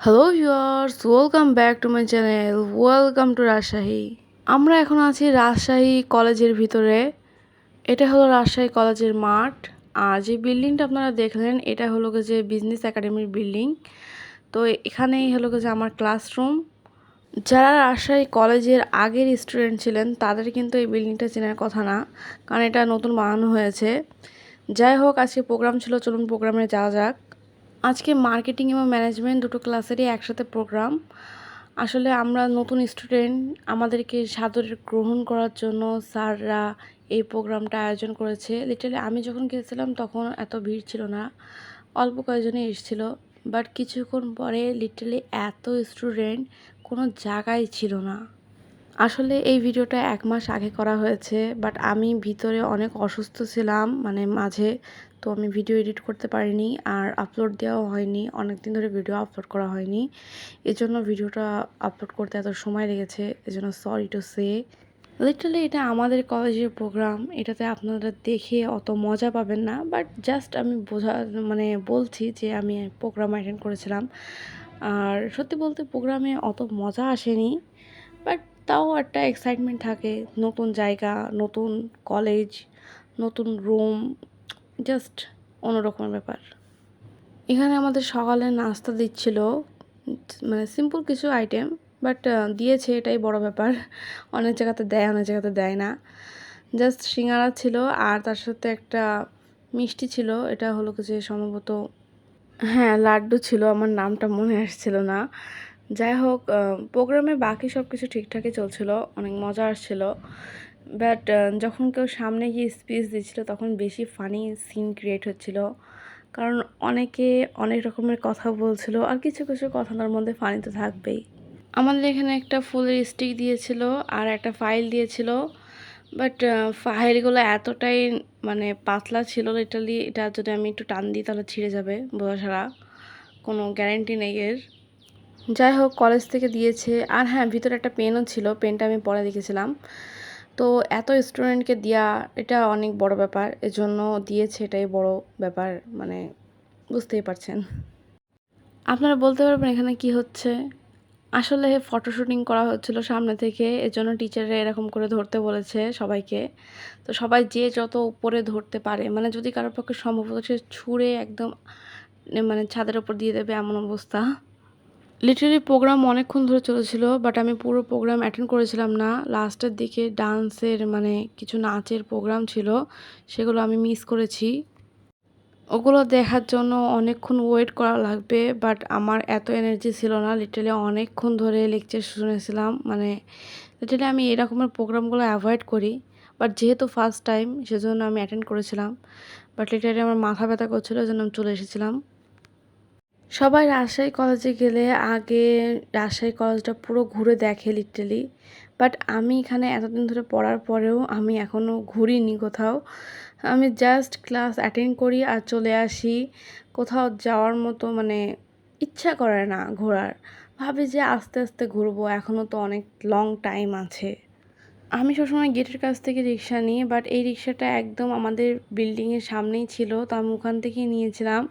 Hello viewers, welcome back to my channel. Welcome to Rajshahi. আমরা এখন আছি রাজশাহী কলেজের ভিতরে। এটা হলো রাজশাহী কলেজের মাঠ। আর যে বিল্ডিংটা আপনারা দেখলেন এটা হলো যে বিজনেস একাডেমির বিল্ডিং। তো এখানেই হলো যে আমার ক্লাসরুম। যারা রাজশাহী কলেজের আগের স্টুডেন্ট ছিলেন তাদের কিন্তু এই বিল্ডিংটা চেনার কথা না, কারণ এটা নতুন বানানো হয়েছে। যাই হোক, আজকে প্রোগ্রাম ছিল, চলুন প্রোগ্রামে যাওয়া যাক। আজকে মার্কেটিং এবং ম্যানেজমেন্ট দুটো ক্লাসেরই একসাথে প্রোগ্রাম। আসলে আমরা নতুন স্টুডেন্ট, আমাদেরকে সাদরে গ্রহণ করার জন্য স্যাররা এই প্রোগ্রামটা আয়োজন করেছে। লিটারালি আমি যখন গিয়েছিলাম তখন এত ভিড় ছিল না, অল্প কয়েকজনই এসেছিলো। বাট কিছুক্ষণ পরে লিটারালি এত স্টুডেন্ট, কোনো জায়গায় ছিল না। আসলে এই ভিডিওটা 1 মাস আগে করা হয়েছে, বাট আমি ভিতরে অনেক অসুস্থ ছিলাম, মানে মাঝে। তো আমি ভিডিও এডিট করতে পারিনি আর আপলোড দেওয়াও হয়নি। অনেক দিন ধরে ভিডিও আপলোড করা হয়নি, এজন্য ভিডিওটা আপলোড করতে এত সময় লেগেছে, এজন্য সরি টু সে। লিটারালি এটা আমাদের কলেজের প্রোগ্রাম, এটাতে আপনারা দেখে অত মজা পাবেন না, বাট জাস্ট আমি বলছি যে আমি প্রোগ্রাম অ্যাটেন্ড করেছিলাম। আর সত্যি বলতে প্রোগ্রামে অত মজা আসেনি, বাট তাও একটা এক্সাইটমেন্ট থাকে। নতুন জায়গা, নতুন কলেজ, নতুন রুম, জাস্ট অন্যরকমের ব্যাপার। এখানে আমাদের সকালে নাস্তা দিচ্ছিল, মানে সিম্পল কিছু আইটেম, বাট দিয়েছে, এটাই বড় ব্যাপার। অনেক জায়গাতে দেয়, অনেক জায়গাতে দেয় না। জাস্ট সিঙ্গারা ছিল আর তার সাথে একটা মিষ্টি ছিল, এটা হলো যে সম্ভবত, হ্যাঁ লাড্ডু ছিল, আমার নামটা মনে আসছিল না। যাই হোক, প্রোগ্রামে বাকি সব কিছু ঠিকঠাকই চলছিল, অনেক মজা আসছিল। বাট যখন কেউ সামনে গিয়ে স্পিচ দিচ্ছিল তখন বেশি ফানি সিন ক্রিয়েট হচ্ছিল, কারণ অনেকে অনেক রকমের কথা বলছিল আর কিছু কিছু কথা তার মধ্যে ফানি তো থাকবেই। আমাদের এখানে একটা ফুলের স্টিক দিয়েছিল আর একটা ফাইল দিয়েছিল, বাট ফাইলগুলো এতটাই পাতলা ছিল, লিটারালি এটা যদি আমি একটু টান দিই তাহলে ছিঁড়ে যাবে, বোঝা ছাড়া কোনো গ্যারেন্টি নেই এর। যাই হোক, কলেজ থেকে দিয়েছে। আর হ্যাঁ, ভিতরে একটা পেনও ছিল, পেনটা আমি পরে দেখেছিলাম। তো এত স্টুডেন্টকে দেওয়া এটা অনেক বড় ব্যাপার, এজন্য দিয়েছে, এটাই বড় ব্যাপার, বুঝতেই পারছেন। আপনারা বলতে পারবেন এখানে কি হচ্ছে। আসলে ফটোশুটিং করা হচ্ছিল সামনে থেকে, এজন্য টিচাররা এরকম করে ধরতে বলেছে সবাইকে। তো সবাই যে যত উপরে ধরতে পারে, যদি কারোর পক্ষে সম্ভব হতো সে ছুঁড়ে একদম ছাদের ওপর দিয়ে দেবে, এমন অবস্থা। লিটারালি প্রোগ্রাম অনেকক্ষণ ধরে চলেছিল, বাট আমি পুরো প্রোগ্রাম অ্যাটেন্ড করেছিলাম না। লাস্টের দিকে ডান্সের কিছু নাচের প্রোগ্রাম ছিল, সেগুলো আমি মিস করেছি। ওগুলো দেখার জন্য অনেকক্ষণ ওয়েট করা লাগবে, বাট আমার এত এনার্জি ছিল না। লিটারালি অনেকক্ষণ ধরে লেকচার শুনেছিলাম, লিটারালি আমি এরকমের প্রোগ্রামগুলো অ্যাভয়েড করি, বাট যেহেতু ফার্স্ট টাইম সেজন্য আমি অ্যাটেন্ড করেছিলাম। বাট লিটারালি আমার মাথা ব্যথা করছিলো, এই জন্য আমি চলে এসেছিলাম। সবাই রাজশাহী কলেজে গেলে আগে রাজশাহী কলেজটা পুরো ঘুরে দেখে লিটারালি, বাট আমি এখানে এতদিন ধরে পড়ার পরেও আমি এখনও ঘুরিনি কোথাও। আমি জাস্ট ক্লাস অ্যাটেন্ড করি আর চলে আসি। কোথাও যাওয়ার মতো ইচ্ছা করে না ঘোরার। ভাবি যে আস্তে আস্তে ঘুরবো, এখনও তো অনেক লং টাইম আছে। আমি সবসময় গেটের কাছ থেকে রিক্সা নিই, বাট এই রিক্সাটা একদম আমাদের বিল্ডিংয়ের সামনেই ছিল, তো আমি ওখান থেকেই নিয়েছিলাম।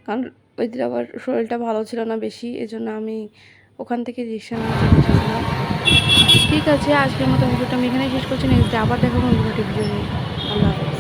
কারণ ওই দিন আবার শরীরটা ভালো ছিল না বেশি, এজন্য আমি ওখান থেকে রিক্সা নেওয়ার জন্য চেয়েছিলাম। ঠিক আছে, আজকের মতো ভিডিওটা আমি এখানেই শেষ করছি। নেক্সট ডে আবার দেখাবো নতুন একটা ভিডিও নিয়ে। আল্লাহ হাফেজ।